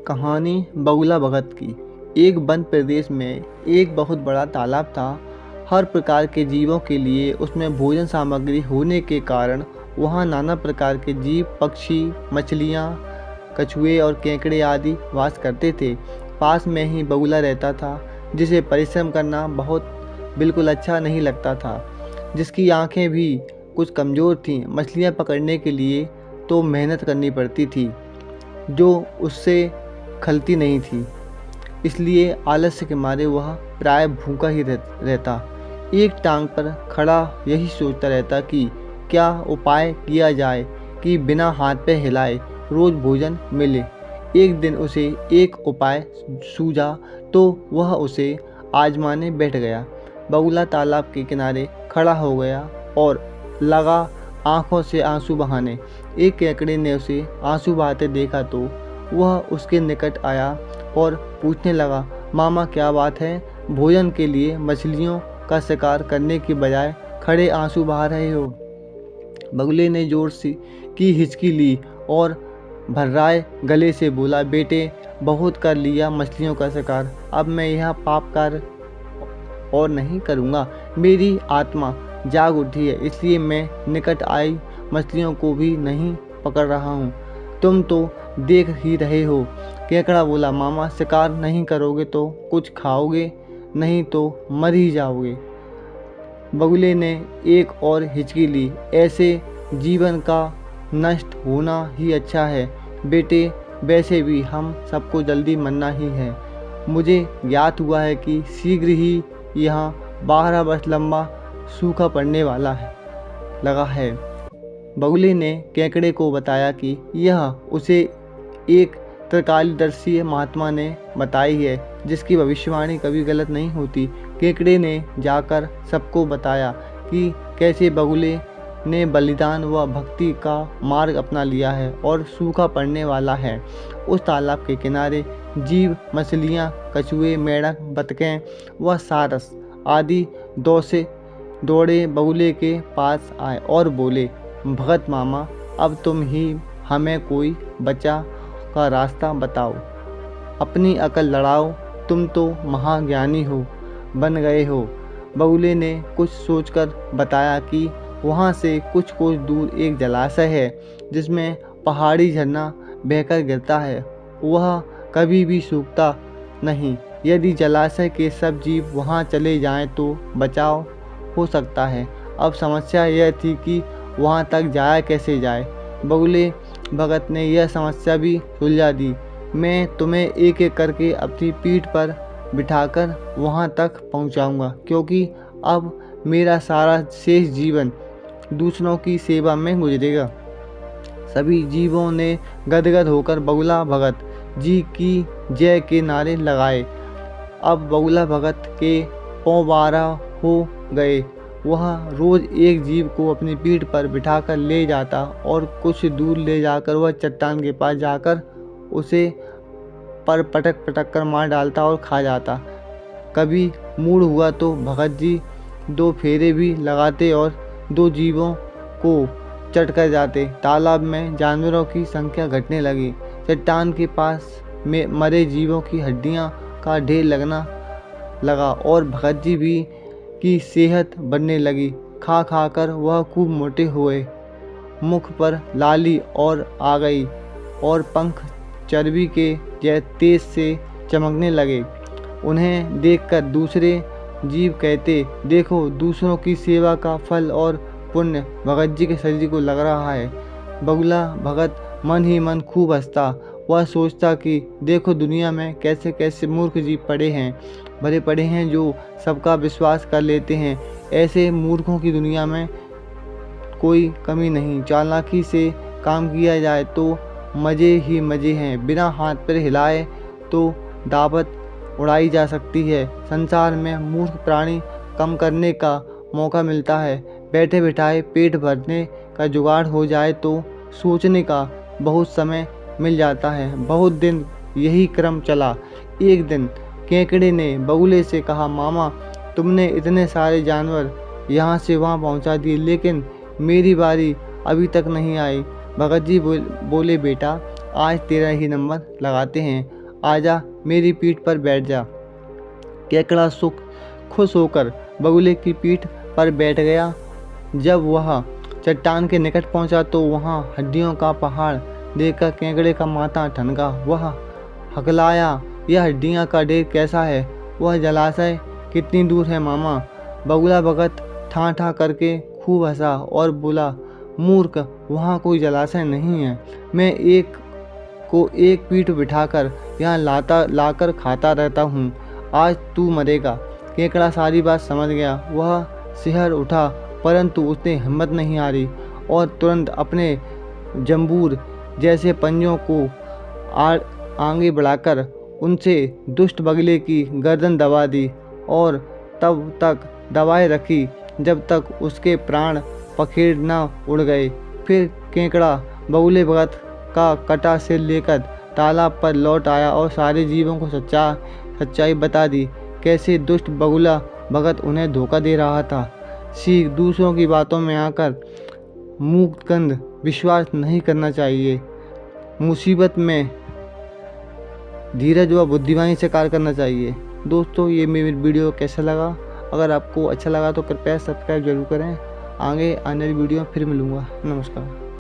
कहानी बगुला भगत की। एक वन प्रदेश में एक बहुत बड़ा तालाब था। हर प्रकार के जीवों के लिए उसमें भोजन सामग्री होने के कारण वहाँ नाना प्रकार के जीव, पक्षी, मछलियाँ, कछुए और केकड़े आदि वास करते थे। पास में ही बगुला रहता था, जिसे परिश्रम करना बिल्कुल अच्छा नहीं लगता था, जिसकी आंखें भी कुछ कमज़ोर थीं। मछलियाँ पकड़ने के लिए तो मेहनत करनी पड़ती थी, जो उससे खलती नहीं थी, इसलिए आलस्य के मारे वह प्राय भूखा ही रहता। एक टांग पर खड़ा यही सोचता रहता कि क्या उपाय किया जाए कि बिना हाथ पे हिलाए रोज भोजन मिले। एक दिन उसे एक उपाय सूझा तो वह उसे आजमाने बैठ गया। बगुला तालाब के किनारे खड़ा हो गया और लगा आंखों से आंसू बहाने। एक केकड़े ने उसे आंसू बहाते देखा तो वह उसके निकट आया और पूछने लगा, मामा क्या बात है, भोजन के लिए मछलियों का शिकार करने की बजाय खड़े आंसू बहा रहे हो। बगुले ने जोर से की हिचकी ली और भर्राए गले से बोला, बेटे बहुत कर लिया मछलियों का शिकार, अब मैं यह पाप कार्य और नहीं करूँगा। मेरी आत्मा जाग उठी है, इसलिए मैं निकट आई मछलियों को भी नहीं पकड़ रहा हूँ। तुम तो देख ही रहे हो। केकड़ा बोला, मामा शिकार नहीं करोगे तो कुछ खाओगे, नहीं तो मर ही जाओगे। बगुले ने एक और हिचकी ली, ऐसे जीवन का नष्ट होना ही अच्छा है बेटे, वैसे भी हम सबको जल्दी मरना ही है। मुझे ज्ञात हुआ है कि शीघ्र ही यहाँ 12 वर्ष लंबा सूखा पड़ने वाला लगा है। बगुले ने केकड़े को बताया कि यह उसे एक त्रिकालदर्शी महात्मा ने बताई है, जिसकी भविष्यवाणी कभी गलत नहीं होती। केकड़े ने जाकर सबको बताया कि कैसे बगुले ने बलिदान व भक्ति का मार्ग अपना लिया है और सूखा पड़ने वाला है। उस तालाब के किनारे जीव, मछलियाँ, कछुए, मेंढक, बतखें व सारस आदि दौड़े बगुले के पास आए और बोले, भगत मामा अब तुम ही हमें कोई बचा का रास्ता बताओ, अपनी अकल लड़ाओ, तुम तो महाज्ञानी बन गए हो। बगुले ने कुछ सोचकर बताया कि वहाँ से कुछ दूर एक जलाशय है, जिसमें पहाड़ी झरना बहकर गिरता है। वह कभी भी सूखता नहीं। यदि जलाशय के सब जीव वहाँ चले जाएं तो बचाव हो सकता है। अब समस्या यह थी कि वहाँ तक जाया कैसे जाए। बगुले भगत ने यह समस्या भी सुलझा दी। मैं तुम्हें एक एक करके अपनी पीठ पर बिठाकर वहाँ तक पहुँचाऊँगा, क्योंकि अब मेरा सारा शेष जीवन दूसरों की सेवा में गुजरेगा। सभी जीवों ने गदगद होकर बगुला भगत जी की जय के नारे लगाए। अब बगुला भगत के 12 हो गए। वह रोज एक जीव को अपनी पीठ पर बिठाकर ले जाता और कुछ दूर ले जाकर वह चट्टान के पास जाकर उसे पर पटक पटक कर मार डालता और खा जाता। कभी मूड हुआ तो भगत जी 2 फेरे भी लगाते और 2 जीवों को चट कर जाते। तालाब में जानवरों की संख्या घटने लगी। चट्टान के पास में मरे जीवों की हड्डियां का ढेर लगना लगा और भगत जी भी की सेहत बढ़ने लगी। खा खा कर वह खूब मोटे हुए। मुख पर लाली और आ गई और पंख चर्बी के तेज से चमकने लगे। उन्हें देखकर दूसरे जीव कहते, देखो दूसरों की सेवा का फल और पुण्य भगत जी के शरीर को लग रहा है। बगुला भगत मन ही मन खूब हंसता। वह सोचता कि देखो दुनिया में कैसे कैसे मूर्ख जीव भरे पड़े हैं जो सबका विश्वास कर लेते हैं। ऐसे मूर्खों की दुनिया में कोई कमी नहीं। चालाकी से काम किया जाए तो मज़े ही मज़े हैं। बिना हाथ पैर हिलाए तो दावत उड़ाई जा सकती है। संसार में मूर्ख प्राणी कम करने का मौका मिलता है। बैठे बिठाए पेट भरने का जुगाड़ हो जाए तो सोचने का बहुत समय मिल जाता है। बहुत दिन यही क्रम चला। एक दिन केकड़े ने बगुले से कहा, मामा तुमने इतने सारे जानवर यहाँ से वहाँ पहुँचा दिए, लेकिन मेरी बारी अभी तक नहीं आई। भगत जी बोले, बेटा आज तेरा ही नंबर लगाते हैं, आजा मेरी पीठ पर बैठ जा। केकड़ा खुश होकर बगुले की पीठ पर बैठ गया। जब वह चट्टान के निकट पहुंचा तो वहां हड्डियों का पहाड़ देखकर केकड़े का माथा ठनका। वह हकलाया, यह हड्डियां का ढेर कैसा है? वह जलाशय कितनी दूर है मामा? बगुला भगत ठा ठा करके खूब हंसा और बोला, मूर्ख, वहाँ कोई जलाशय नहीं है। मैं एक पीठ बिठाकर यहाँ लाकर खाता रहता हूँ। आज तू मरेगा। केकड़ा सारी बात समझ गया। वह सिहर उठा, परंतु उसने हिम्मत नहीं हारी और तुरंत अपने जंबूर जैसे पंजों को आगे बढ़ाकर उनसे दुष्ट बगले की गर्दन दबा दी और तब तक दबाए रखी जब तक उसके प्राण पखेड़ न उड़ गए। फिर केकड़ा बगुले भगत का कटा सिर लेकर तालाब पर लौट आया और सारे जीवों को सच्चाई बता दी, कैसे दुष्ट बगुला भगत उन्हें धोखा दे रहा था। सीख, दूसरों की बातों में आकर मुकदंड विश्वास नहीं करना चाहिए। मुसीबत में धीरज व बुद्धिमानी से कार्य करना चाहिए। दोस्तों, ये मेरी वीडियो कैसा लगा? अगर आपको अच्छा लगा तो कृपया सब्सक्राइब जरूर करें। आगे आने वाली वीडियो में फिर मिलूँगा। नमस्कार।